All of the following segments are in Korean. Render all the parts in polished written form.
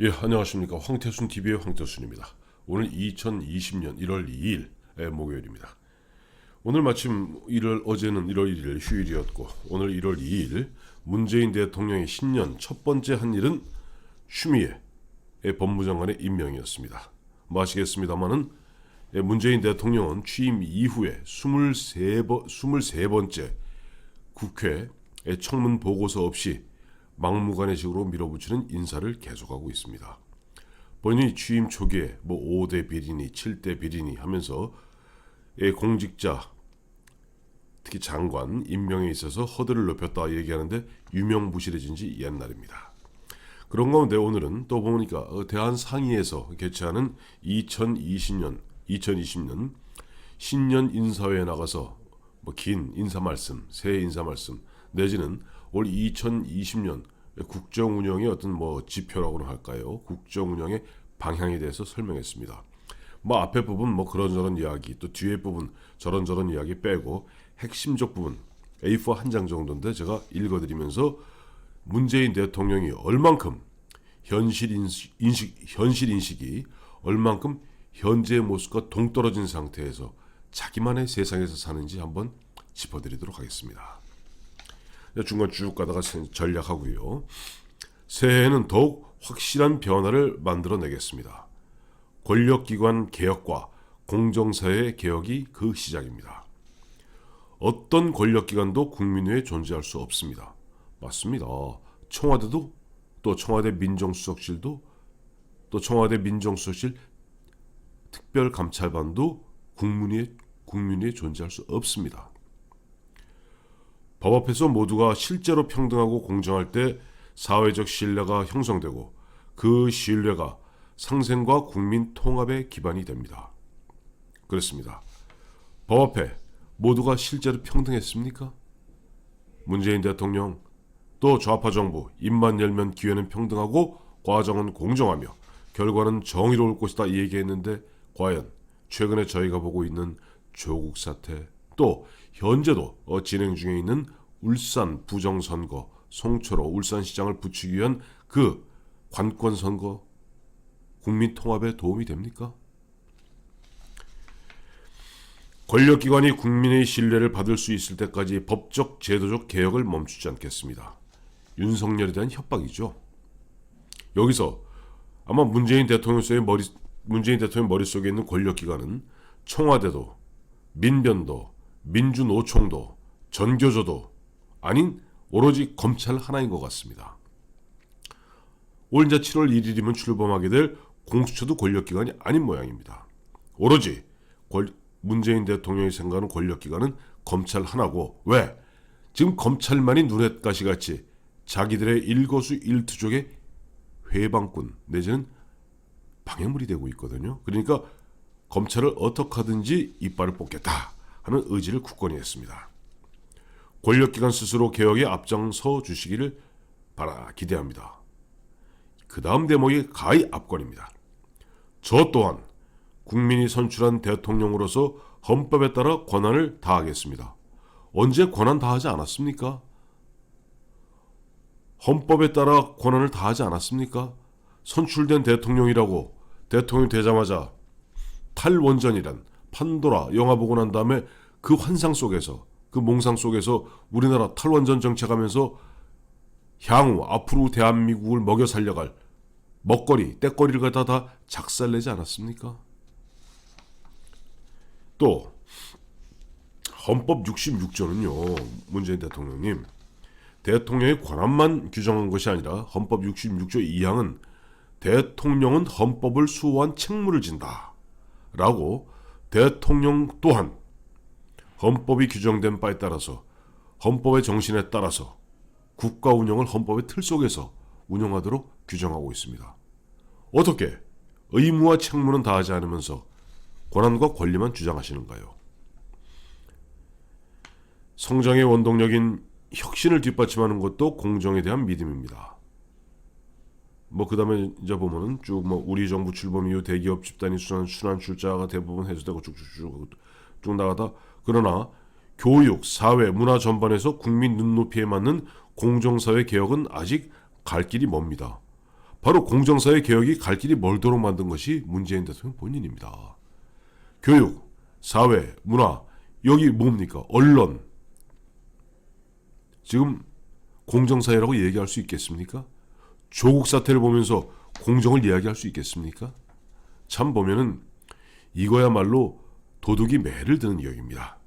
예, 안녕하십니까. 황태순TV의 황태순입니다. 오늘 2020년 1월 2일 목요일입니다. 오늘 마침 어제는 1월 1일 휴일이었고 오늘 1월 2일 문재인 대통령의 신년 첫 번째 한 일은 추미애 법무장관의 임명이었습니다. 뭐 아시겠습니다마는 문재인 대통령은 취임 이후에 23번째 국회 청문 보고서 없이 막무가내식으로 밀어붙이는 인사를 계속하고 있습니다. 본인이 취임 초기에 5대 비리니 7대 비리니 하면서 공직자 특히 장관 임명에 있어서 허들을 높였다 얘기하는데 유명무실해진 지 옛날입니다. 그런 가운데 오늘은 또 보니까 대한상의에서 개최하는 2020년 신년 인사회에 나가서 긴 인사 말씀, 새해 인사 말씀 내지는 올 2020년 국정 운영의 어떤 지표라고는 할까요? 국정 운영의 방향에 대해서 설명했습니다. 앞에 부분 그런저런 이야기, 또 뒤에 부분 저런저런 이야기 빼고 핵심적 부분 A4 한 장 정도인데 제가 읽어드리면서 문재인 대통령이 얼만큼 현실 인식이 얼만큼 현재의 모습과 동떨어진 상태에서 자기만의 세상에서 사는지 한번 짚어드리도록 하겠습니다. 중간 쭉 가다가 전략하고요. 새해에는 더욱 확실한 변화를 만들어내겠습니다. 권력기관 개혁과 공정사회 개혁이 그 시작입니다. 어떤 권력기관도 국민 외에 존재할 수 없습니다. 맞습니다. 청와대도 또 청와대 민정수석실도 또 청와대 민정수석실 특별감찰반도 국민 위에 존재할 수 없습니다. 법 앞에서 모두가 실제로 평등하고 공정할 때 사회적 신뢰가 형성되고 그 신뢰가 상생과 국민 통합의 기반이 됩니다. 그렇습니다. 법 앞에 모두가 실제로 평등했습니까? 문재인 대통령 또 좌파 정부 입만 열면 기회는 평등하고 과정은 공정하며 결과는 정의로울 것이다 얘기했는데 과연 최근에 저희가 보고 있는 조국 사태 또 현재도 진행 중에 있는 울산 부정선거, 송철호 울산시장을 붙이기 위한 그 관권선거 국민 통합에 도움이 됩니까? 권력기관이 국민의 신뢰를 받을 수 있을 때까지 법적 제도적 개혁을 멈추지 않겠습니다. 윤석열에 대한 협박이죠. 여기서 아마 문재인 대통령 머릿속에 있는 권력기관은 청와대도 민변도 민주노총도 전교조도 아닌 오로지 검찰 하나인 것 같습니다. 올 7월 1일이면 출범하게 될 공수처도 권력기관이 아닌 모양입니다. 오로지 문재인 대통령이 생각하는 권력기관은 검찰 하나고 왜? 지금 검찰만이 눈엣가시같이 자기들의 일거수일투족의 회방꾼 내지는 방해물이 되고 있거든요. 그러니까 검찰을 어떻게 하든지 이빨을 뽑겠다 하는 의지를 굳건히 했습니다. 권력기관 스스로 개혁에 앞장서 주시기를 기대합니다. 그 다음 대목이 가히 압권입니다. 저 또한 국민이 선출한 대통령으로서 헌법에 따라 권한을 다하겠습니다. 언제 권한 다하지 않았습니까? 헌법에 따라 권한을 다하지 않았습니까? 선출된 대통령이라고 대통령이 되자마자 탈원전이란 판도라 영화 보고 난 다음에 그 환상 속에서 그 몽상 속에서 우리나라 탈원전 정책하면서 향후 앞으로 대한민국을 먹여 살려갈 먹거리, 떼거리를 갖다 다 작살내지 않았습니까? 또 헌법 66조는요. 문재인 대통령님 대통령의 권한만 규정한 것이 아니라 헌법 66조 2항은 대통령은 헌법을 수호한 책무를 진다 라고 대통령 또한 헌법이 규정된 바에 따라서 헌법의 정신에 따라서 국가 운영을 헌법의 틀 속에서 운영하도록 규정하고 있습니다. 어떻게 의무와 책무는 다하지 않으면서 권한과 권리만 주장하시는가요? 성장의 원동력인 혁신을 뒷받침하는 것도 공정에 대한 믿음입니다. 그 다음에 이제 보면은 쭉 우리 정부 출범 이후 대기업 집단이 순환 출자가 대부분 해소되고 쭉 나가다 그러나 교육, 사회, 문화 전반에서 국민 눈높이에 맞는 공정사회 개혁은 아직 갈 길이 멉니다. 바로 공정사회 개혁이 갈 길이 멀도록 만든 것이 문재인 대통령 본인입니다. 교육, 사회, 문화, 여기 뭡니까? 언론. 지금 공정사회라고 얘기할 수 있겠습니까? 조국 사태를 보면서 공정을 이야기할 수 있겠습니까? 참 보면은 이거야말로 도둑이 매를 드는 이야기입니다.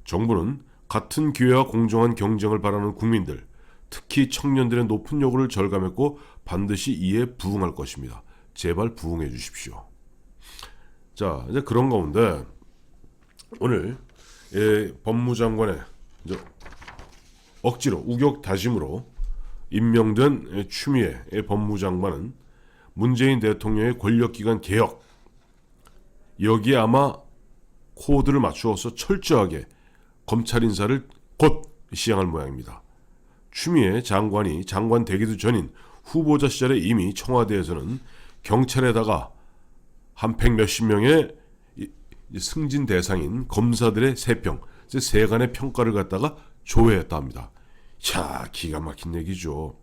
정부는 같은 기회와 공정한 경쟁을 바라는 국민들, 특히 청년들의 높은 요구를 절감했고 반드시 이에 부응할 것입니다. 제발 부응해 주십시오. 자, 이제 그런 가운데 오늘 법무장관의 이제 억지로 우격다짐으로 임명된 추미애 법무장관은 문재인 대통령의 권력기관 개혁, 여기에 아마 코드를 맞추어서 철저하게 검찰 인사를 곧 시행할 모양입니다. 추미애 장관이 장관 되기도 전인 후보자 시절에 이미 청와대에서는 경찰에다가 한 100몇십 명의 승진 대상인 검사들의 세평, 세간의 평가를 갖다가 조회했다 합니다. 자, 기가 막힌 얘기죠.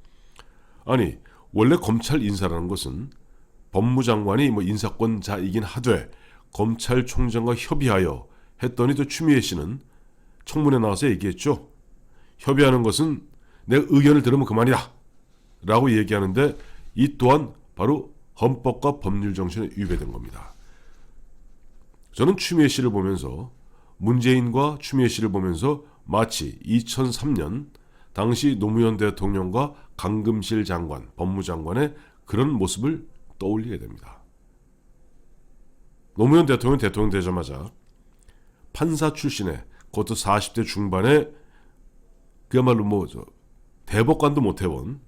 아니, 원래 검찰 인사라는 것은 법무장관이 인사권자이긴 하되 검찰총장과 협의하여 했더니 또 추미애 씨는 청문회 나와서 얘기했죠. 협의하는 것은 내 의견을 들으면 그만이다 라고 얘기하는데 이 또한 바로 헌법과 법률 정신에 위배된 겁니다. 저는 추미애 씨를 보면서 문재인과 추미애 씨를 보면서 마치 2003년 당시 노무현 대통령과 강금실 장관, 법무장관의 그런 모습을 떠올리게 됩니다. 노무현 대통령 되자마자 판사 출신의 그것도 40대 중반에 그야말로 대법관도 못 해본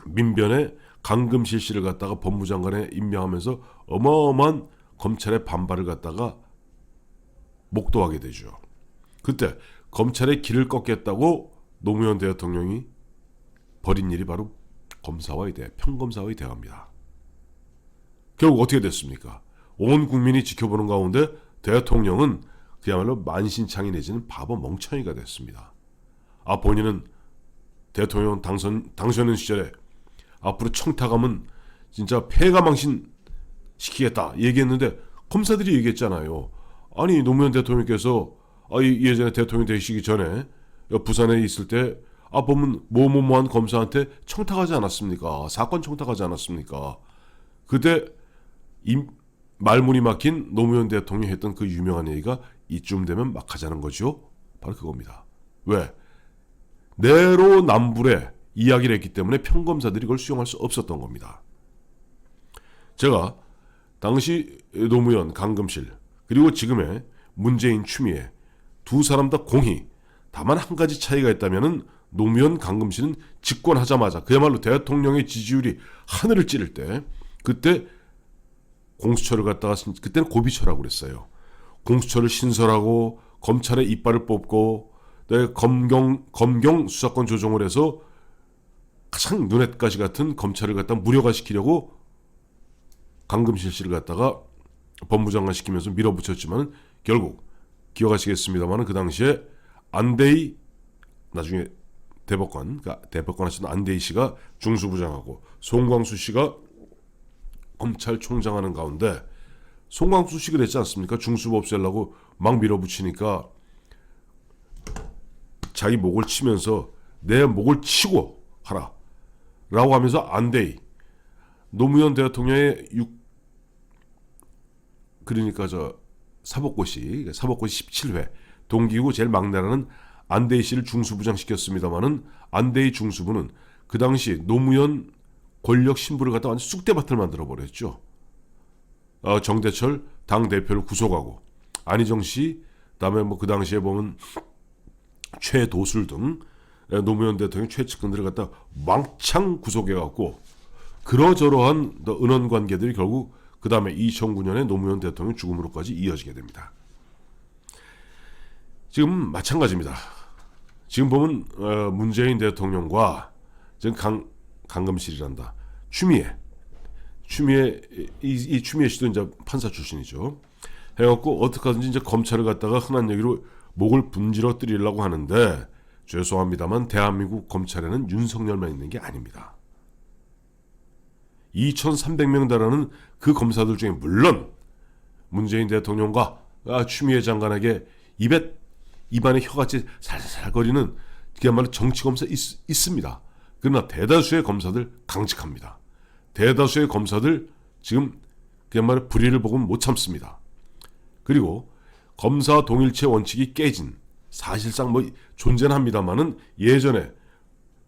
민변의 강금실 씨를 갖다가 법무장관에 임명하면서 어마어마한 검찰의 반발을 갖다가 목도하게 되죠. 그때 검찰의 길을 꺾겠다고 노무현 대통령이 벌인 일이 바로 검사와의 대화, 평검사와의 대화입니다. 결국 어떻게 됐습니까? 온 국민이 지켜보는 가운데 대통령은 그야말로 만신창이 내지는 바보 멍청이가 됐습니다. 본인은 대통령 당선인 시절에 앞으로 청탁하면 진짜 폐가망신 시키겠다 얘기했는데 검사들이 얘기했잖아요. 아니, 노무현 대통령께서 예전에 대통령 되시기 전에 부산에 있을 때 보면 뭐뭐뭐한 검사한테 청탁하지 않았습니까? 사건 청탁하지 않았습니까? 그때 말문이 막힌 노무현 대통령이 했던 그 유명한 얘기가 이쯤 되면 막 하자는 거죠. 바로 그겁니다. 왜? 내로남불의 이야기를 했기 때문에 평검사들이 그걸 수용할 수 없었던 겁니다. 제가 당시 노무현, 강금실 그리고 지금의 문재인, 추미애 두 사람 다 공히 다만 한 가지 차이가 있다면은 노무현, 강금실은 집권하자마자 그야말로 대통령의 지지율이 하늘을 찌를 때 그때 공수처를 갖다가 그때는 고비처라고 그랬어요. 공수처를 신설하고 검찰의 이빨을 뽑고 검경 수사권 조정을 해서 가장 눈엣가시 같은 검찰을 갖다가 무력화시키려고 강금실 씨를 갖다가 법무장관 시키면서 밀어붙였지만 결국 기억하시겠습니다만 그 당시에 안대희 나중에 대법관 하시던 안대희 씨가 중수부장하고 송광수 씨가 검찰총장하는 가운데 송광수 씨가 그랬지 않습니까? 중수부 없애려고 막 밀어붙이니까 자기 목을 치면서 내 목을 치고 하라 라고 하면서 안대희 노무현 대통령의 그러니까 사법고시 17회 동기고 제일 막내라는 안대희 씨를 중수부장 시켰습니다마는 안대희 중수부는 그 당시 노무현 권력 신부를 갖다 완전 쑥대밭을 만들어 버렸죠. 정대철 당 대표를 구속하고 안희정 씨, 그다음에 그 당시에 보면 최도술 등 노무현 대통령 최측근들을 갖다 왕창 구속해갖고 그러저러한 은원 관계들이 결국 그 다음에 2009년에 노무현 대통령 죽음으로까지 이어지게 됩니다. 지금 마찬가지입니다. 지금 보면 문재인 대통령과 지금 강금실이란다. 추미애 이 추미애 씨도 이제 판사 출신이죠. 해갖고 어떻게 하든지 이제 검찰을 갖다가 흔한 얘기로 목을 분질러 뜨리려고 하는데 죄송합니다만 대한민국 검찰에는 윤석열만 있는 게 아닙니다. 2,300명 달하는 그 검사들 중에 물론 문재인 대통령과 추미애 장관에게 입안에 혀같이 살살거리는 그야말로 정치검사 있습니다. 그러나 대다수의 검사들 강직합니다. 대다수의 검사들 지금 그야말로 불의를 보고는 못 참습니다. 그리고 검사 동일체 원칙이 깨진, 사실상 존재는 합니다만은 예전에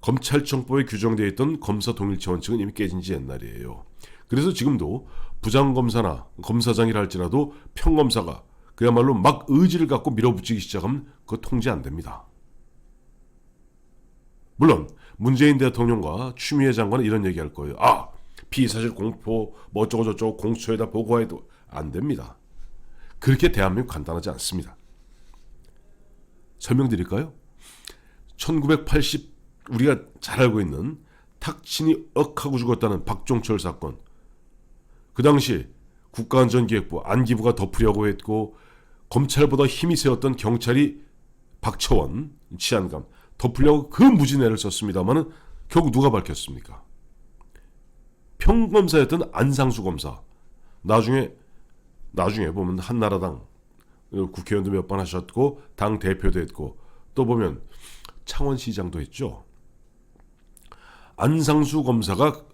검찰청법에 규정되어 있던 검사 동일체 원칙은 이미 깨진 지 옛날이에요. 그래서 지금도 부장검사나 검사장이라 할지라도 평검사가 그야말로 막 의지를 갖고 밀어붙이기 시작하면 그거 통제 안 됩니다. 물론 문재인 대통령과 추미애 장관은 이런 얘기할 거예요. 피의사실 공표 어쩌고저쩌고 공수처에다 보고해도 안 됩니다. 그렇게 대한민국 간단하지 않습니다. 설명드릴까요? 1980 우리가 잘 알고 있는 탁친이 억하고 죽었다는 박종철 사건. 그 당시 국가안전기획부 안기부가 덮으려고 했고 검찰보다 힘이 세었던 경찰이 박처원 치안감 덮으려고 그 무진애를 썼습니다마는 결국 누가 밝혔습니까? 평검사였던 안상수 검사. 나중에 보면 한나라당 국회의원도 몇 번 하셨고 당 대표도 했고 또 보면 창원시장도 했죠. 안상수 검사가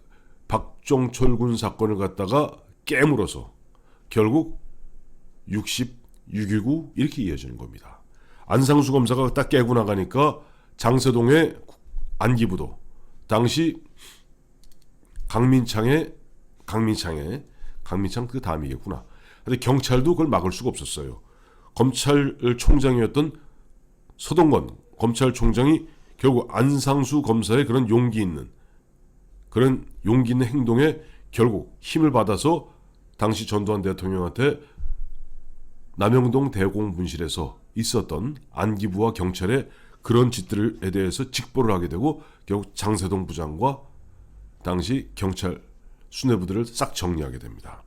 박종철 군 사건을 갖다가 깨물어서 결국 6.19 이렇게 이어지는 겁니다. 안상수 검사가 딱 깨고 나가니까 장세동의 안기부도 당시 강민창 그 다음이겠구나. 근데 경찰도 그걸 막을 수가 없었어요. 검찰총장이었던 서동건 검찰총장이 결국 안상수 검사의 그런 용기 있는 행동에 결국 힘을 받아서 당시 전두환 대통령한테 남영동 대공분실에서 있었던 안기부와 경찰의 그런 짓들에 대해서 직보를 하게 되고 결국 장세동 부장과 당시 경찰 수뇌부들을 싹 정리하게 됩니다.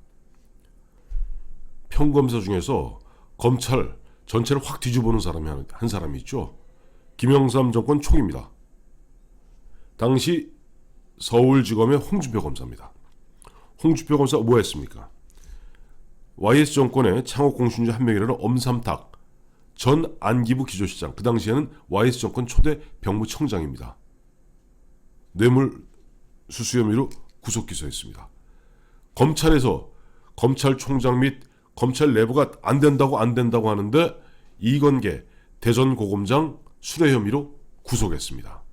평검사 중에서 검찰 전체를 확 뒤집어놓은 사람이 한 사람이 있죠. 김영삼 정권 초기입니다. 당시 서울지검의 홍준표 검사입니다. 홍준표 검사 뭐 했습니까? YS 정권의 창업 공신주 한 명이라는 엄삼탁 전 안기부 기조실장, 그 당시에는 YS 정권 초대 병무청장입니다. 뇌물수수 혐의로 구속 기소했습니다. 검찰에서 검찰총장 및 검찰 내부가 안 된다고 하는데 이건계 대전고검장 수뢰 혐의로 구속했습니다.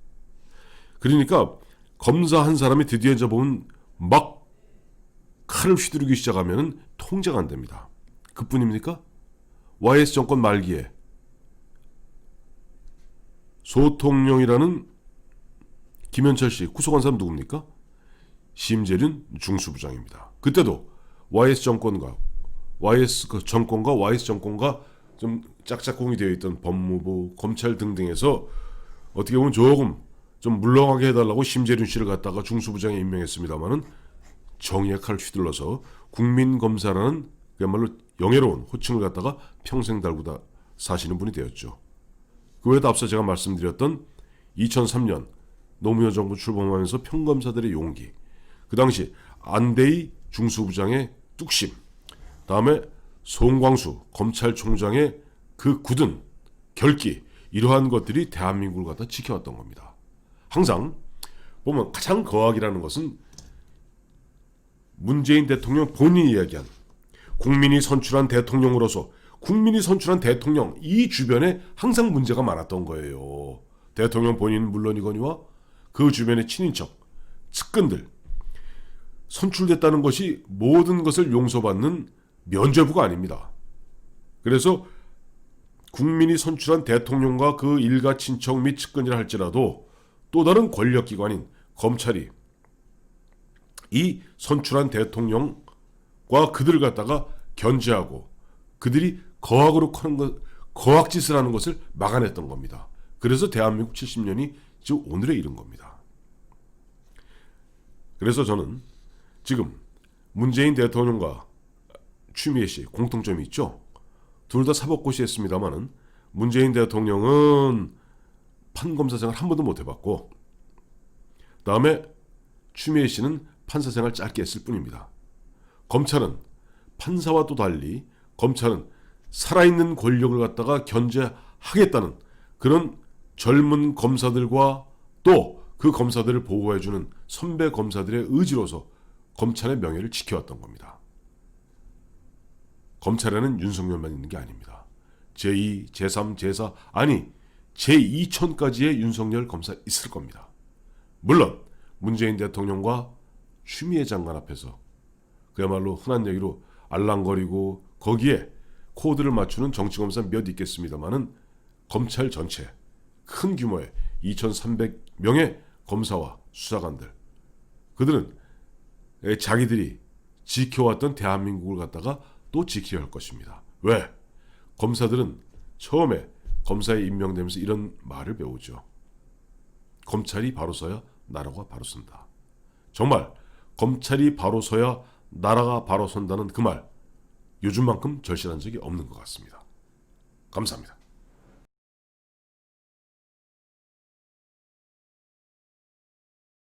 그러니까 검사 한 사람이 드디어 이제 보면 막 칼을 휘두르기 시작하면 통제가 안 됩니다. 그뿐입니까? YS 정권 말기에 소통령이라는 김현철 씨 구속한 사람 누굽니까? 심재륜 중수부장입니다. 그때도 YS 정권과 YS 정권과 좀 짝짝꿍이 되어 있던 법무부, 검찰 등등에서 어떻게 보면 조금 좀 물러가게 해달라고 심재륜 씨를 갖다가 중수부장에 임명했습니다마는 정의의 칼을 휘둘러서 국민검사라는 그야말로 영예로운 호칭을 갖다가 평생 달고 사시는 분이 되었죠. 그 외에도 앞서 제가 말씀드렸던 2003년 노무현 정부 출범하면서 평검사들의 용기, 그 당시 안대희 중수부장의 뚝심, 다음에 송광수 검찰총장의 그 굳은 결기, 이러한 것들이 대한민국을 갖다 지켜왔던 겁니다. 항상 보면 가장 거악이라는 것은 문재인 대통령 본인이 이야기한 국민이 선출한 대통령으로서 국민이 선출한 대통령 이 주변에 항상 문제가 많았던 거예요. 대통령 본인은 물론이거니와 그 주변의 친인척, 측근들 선출됐다는 것이 모든 것을 용서받는 면죄부가 아닙니다. 그래서 국민이 선출한 대통령과 그 일가 친척 및 측근이라 할지라도 또 다른 권력기관인 검찰이 이 선출한 대통령과 그들을 갖다가 견제하고 그들이 거악짓을 하는 것을 막아냈던 겁니다. 그래서 대한민국 70년이 지금 오늘에 이른 겁니다. 그래서 저는 지금 문재인 대통령과 추미애 씨 공통점이 있죠. 둘 다 사법고시했습니다마는 문재인 대통령은 판검사 생활 한 번도 못 해봤고, 다음에 추미애 씨는 판사 생활 짧게 했을 뿐입니다. 검찰은 판사와 또 달리 검찰은 살아있는 권력을 갖다가 견제하겠다는 그런 젊은 검사들과 또 그 검사들을 보호해주는 선배 검사들의 의지로서 검찰의 명예를 지켜왔던 겁니다. 검찰에는 윤석열만 있는 게 아닙니다. 제2, 제3, 제4 아니 제2000까지의 윤석열 검사 있을 겁니다. 물론 문재인 대통령과 추미애 장관 앞에서 그야말로 흔한 얘기로 알랑거리고 거기에 코드를 맞추는 정치검사 몇 있겠습니다마는 검찰 전체 큰 규모의 2300명의 검사와 수사관들 그들은 자기들이 지켜왔던 대한민국을 갖다가 또 지켜야 할 것입니다. 왜? 검사들은 처음에 검사에 임명되면서 이런 말을 배우죠. 검찰이 바로 서야 나라가 바로 선다. 정말 검찰이 바로 서야 나라가 바로 선다는 그 말 요즘만큼 절실한 적이 없는 것 같습니다. 감사합니다.